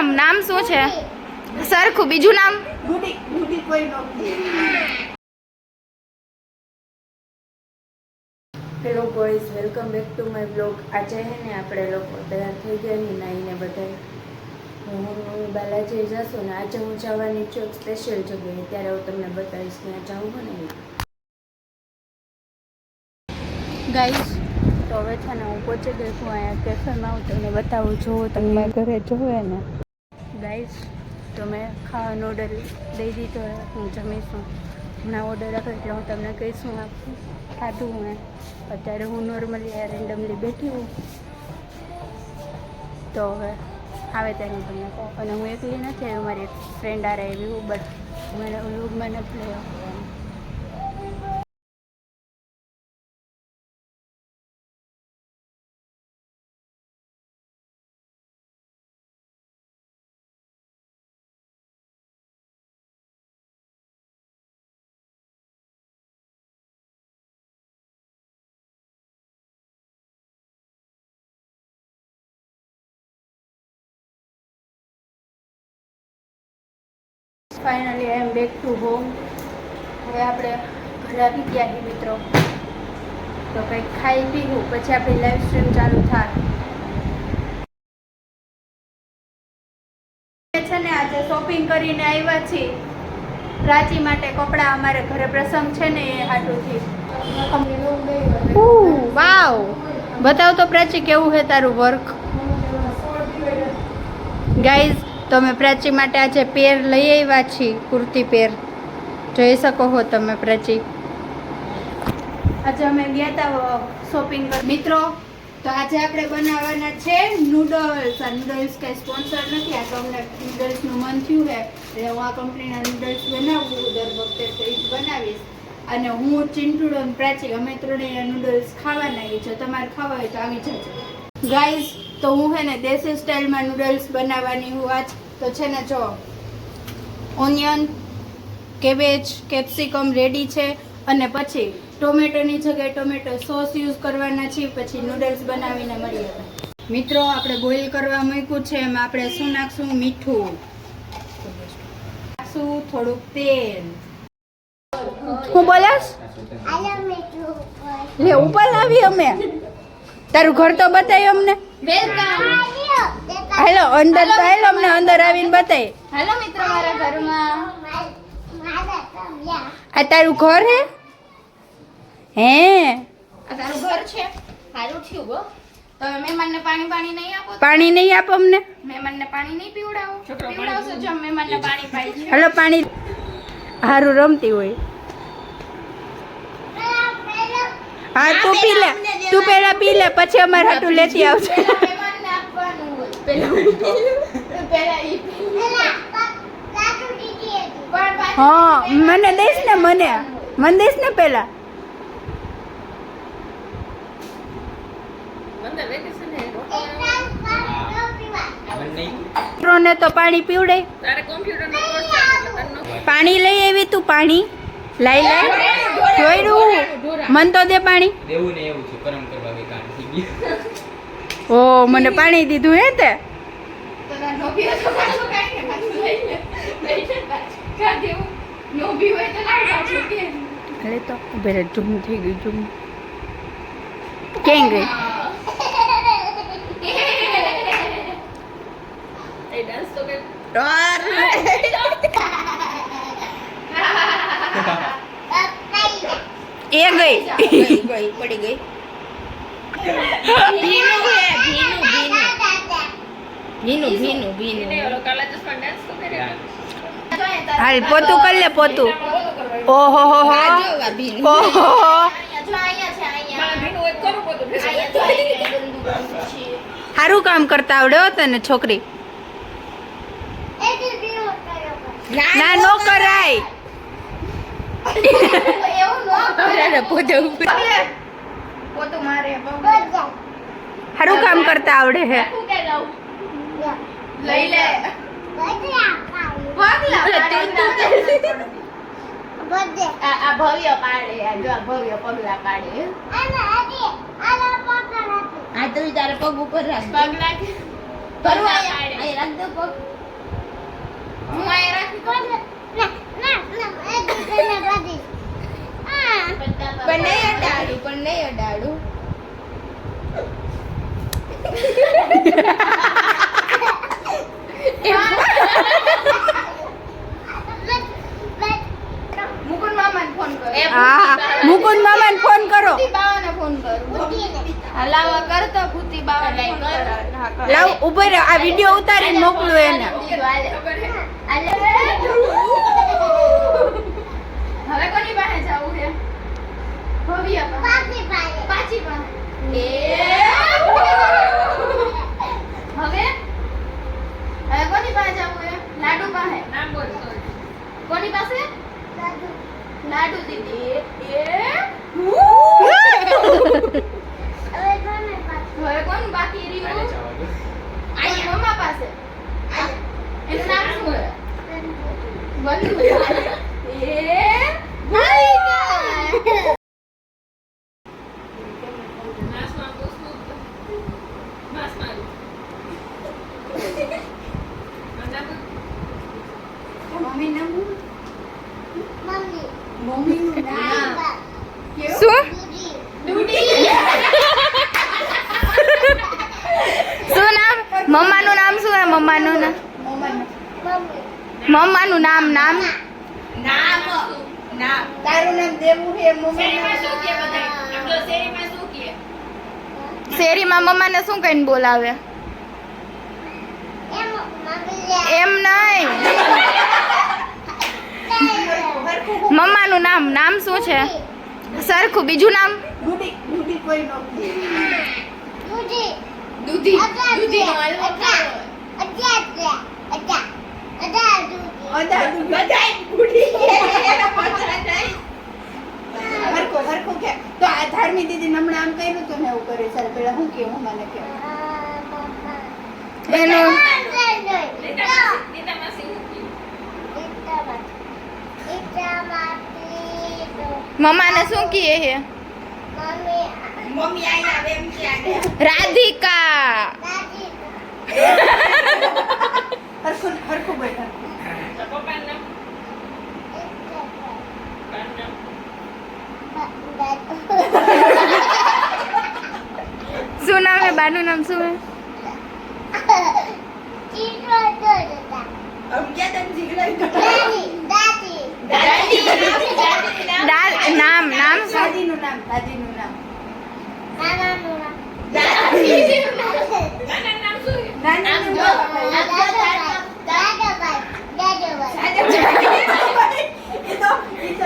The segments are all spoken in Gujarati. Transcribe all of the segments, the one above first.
નામ શું છે સરખું બીજું નામ hello boys, welcome back to my blog. આજે હે ને આપણે લોકો તૈયાર થઈ ગયા ને નાઈને બધા હું બાલાજી જશું ને આજે હું જવાની છું સ્પેશિયલ જગ્યાએ. ત્યારે હું તમને બતાવીશ ત્યાં જાઉં હોય ને. ગાઈસ તો હવે છે ને હું પહોંચી ગઈ છું અહીંયા કેફેમાં. હું તમને બતાવું છું, તમે ઘરે જોવે ને ગાઈસ. તો મેં ખાવાનો ઓર્ડર દઈ દીધો હોય, હું જમીશું હમણાં ઓર્ડર આપે એટલે હું તમને કહીશું આપું ખાધું મેં. અત્યારે હું નોર્મલી આ રેન્ડમલી બેઠી હું, તો હવે આવે ત્યારે હું તમને કહું. અને હું એકલી નથી આવી, મારી એક ફ્રેન્ડ આરે આવી હું, બટ મને વ્લોગમાં નથી લઈ આપવાનું. Finally I am back to home. હવે આપણે ઘરે આવી ગયા છીએ મિત્રો, તો કંઈક ખાઈ પીવું પછી આપણી લાઈવ સ્ટ્રીમ ચાલુ થાય છે ને. આજે શોપિંગ કરીને આવ્યા છીએ પ્રાચી માટે કપડાં. અમારે ઘરે પ્રસંગ છે ને એ હાટુથી. વાવ, બતાવ તો પ્રાચી કેવું છે તારું વર્ક. ગાઈઝ તો અમે પ્રાચી માટે આજે પેર લઈ આવ્યા છીએ, કુર્તી પેર જોઈ શકો છો તમે પ્રાચી. આજે અમે ગયા હતા શોપિંગ મિત્રો. તો આજે આપણે બનાવવાના છે નૂડલ્સ. આ નૂડલ્સ કંઈ સ્પોન્સર નથી, આ તો અમને નૂડલ્સનું મન થયું છે એટલે હું આ કંપનીના નૂડલ્સ બનાવું દર વખતે, તો એ જ બનાવીશ. અને હું ચિંટુડો અને પ્રાચી અમે ત્રણેય નૂડલ્સ ખાવાના આવી છે. તમારે ખાવા હોય તો આવી જજો ગાઈઝ. તો હું છે ને દેશી સ્ટાઇલમાં નૂડલ્સ બનાવવાની હું આજ. તો છે ને જો ઓનિયન, કેબેજ, કેપ્સિકમ રેડી છે. અને પછી ટોમેટોની જગ્યાએ ટોમેટો સોસ યુઝ કરવાના છે. પછી નૂડલ્સ બનાવીને મળીએ મિત્રો. આપણે બોઇલ કરવા મૂક્યું છે, એમાં આપણે શું નાખશું? મીઠું નાખશું, થોડુંક તેલ. હું બોલાસ લે ઉપર લાવી અમે. તારું ઘર તો બતાય અમને. હેલો અંદર તો હેલો અમને અંદર આવીને બતાય. હેલો મિત્રો, મારા ઘરમાં આ તારું ઘર હે? આ તારું ઘર છે? સારું થયું ગો. તમે મહેમાનને પાણી નહીં આપો? પાણી નહીં આપો અમને. મહેમાનને પાણી નહીં પીવડાવો? પીવડાવશો જો મહેમાનને પાણી પાઈ છે. હેલો પાણી હારું રમતી હોય. હા તું પી લે, તું પેલા પી લે પછી અમારે હાટું લેતી આવશે. મહેમાનને આપવાનું હોય. હા મને દઈશ ને, મને દઈશ ને પેલા. ને તો પાણી પીવડે. પાણી લઈ આવી તું, પાણી લાઈ જોઈડું. મન તો દે પાણી. ઓ મને પાણી દીધું હે તે. અરે તો ઉભેરે ઝૂમ થઈ ગયું. ઝૂમ ક્યાં ગઈ? એ ગઈ પડી ગઈ. ભીનું હાલ પોતું કર લે પોતું. ઓહો હો હો સારું કામ કરતા આવડે હો તને છોકરી. ના નો કરાય. સારું કામ કરતા આવડે હે. લઈ લે આ ભવ્ય પાડે. જો આ ભવ્ય પગલા પાડે. આ તો તારે પગ ઉપર રાખ. પગ રાખે કરું અહીંયા રાખ દો પગ હું અહીંયા રાખી કોણ પણ નહીં અડાડું મુકુંદ મામાને ફોન કરો હા મુકુંદ મામાને ફોન કરો ભૂતી બાવાને ફોન કરું હલાવા કરતો ભૂતી બાવાને ફોન કરો લાવ ઉભો રહે આ વિડિયો ઉતારીને મોકલું એને હવે કોની પાસે જાવું છે ભવ્ય પાસે પાછી પાસે હવે કોની પાસે જાવું છે લાડુ પાસે નામ બોલ કોની પાસે લાડુ દીદી હવે કોણ બાકી રહ્યું અહીંયા મમ્મા પાસે એનું નામ શું છે બંધુ શું શું નામ મમ્માનું નામ શું હે મમ્માનું નામ નામ તારું નામ દેવું છે શેરીમાં મમ્માને શું કહીને બોલાવે એમ નહીં મમ્માનું નામ શું છે સરખું બીજું નામ દૂધી દૂધીનો હલવો ખાવો હરખું કે તો આ ધાર્મી દીદી હમણાં આમ કર્યું તો ને એવું કરે સર પેલા હું કે હું મને કે એનું મમ્માને શું કહે છે મમ્મી આઈ આવે એમ કે રાધિકા હરખું બેઠા શું નામ હે બાનું નામ શું હે हम क्या तन जिगड़ा નામ શું દાદીનું નામ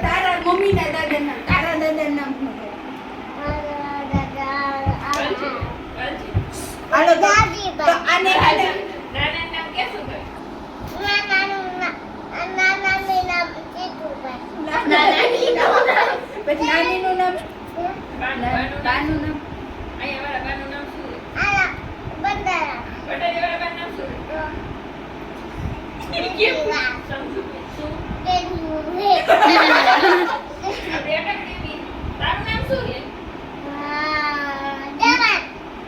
તારા મમ્મી ના દાદા નામ તારા દાદા નામ હાલો તો આને નાનીનું નામ બાનું નામ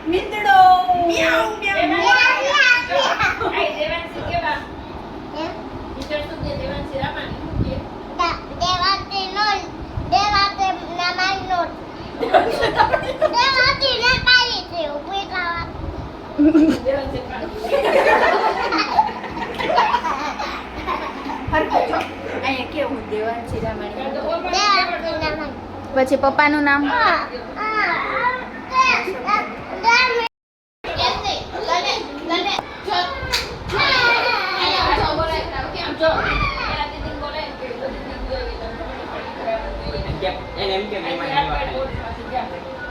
મિંદડો મ્યાઉ અહીંયા કેવું દેવાન શિરામણી પછી પપ્પાનું નામ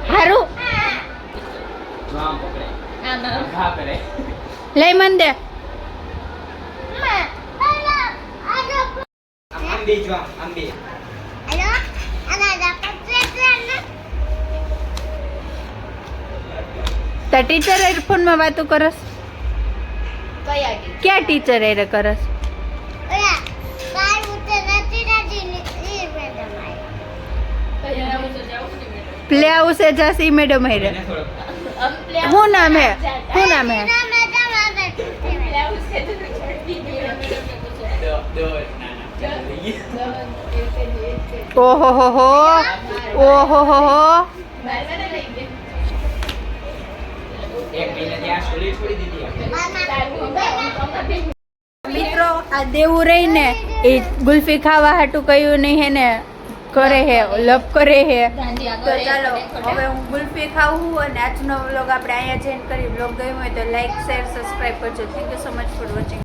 હારું લઈ મન દે તા ટીચર ફોન માં વાતો કરસ ક્યાં ટીચર એ કરસ પ્લે હાઉસ એ જાસી મેડમ હે હું નામ હે ઓહો હો હો ઓહો હો હો મિત્રો આ દેવું રહીને એ ગુલ્ફી ખાવા હાટું કયું નહીં હે ને કરે હે લપ કરે હે તો ચાલો હવે હું ગુલ્ફી ખાવું અને આજનો વ્લોગ આપણે અહીંયા જેન કરી વ્લોગ ગયો હોય તો લાઈક શેર સબસ્ક્રાઈબ કરજો thank you so much for watching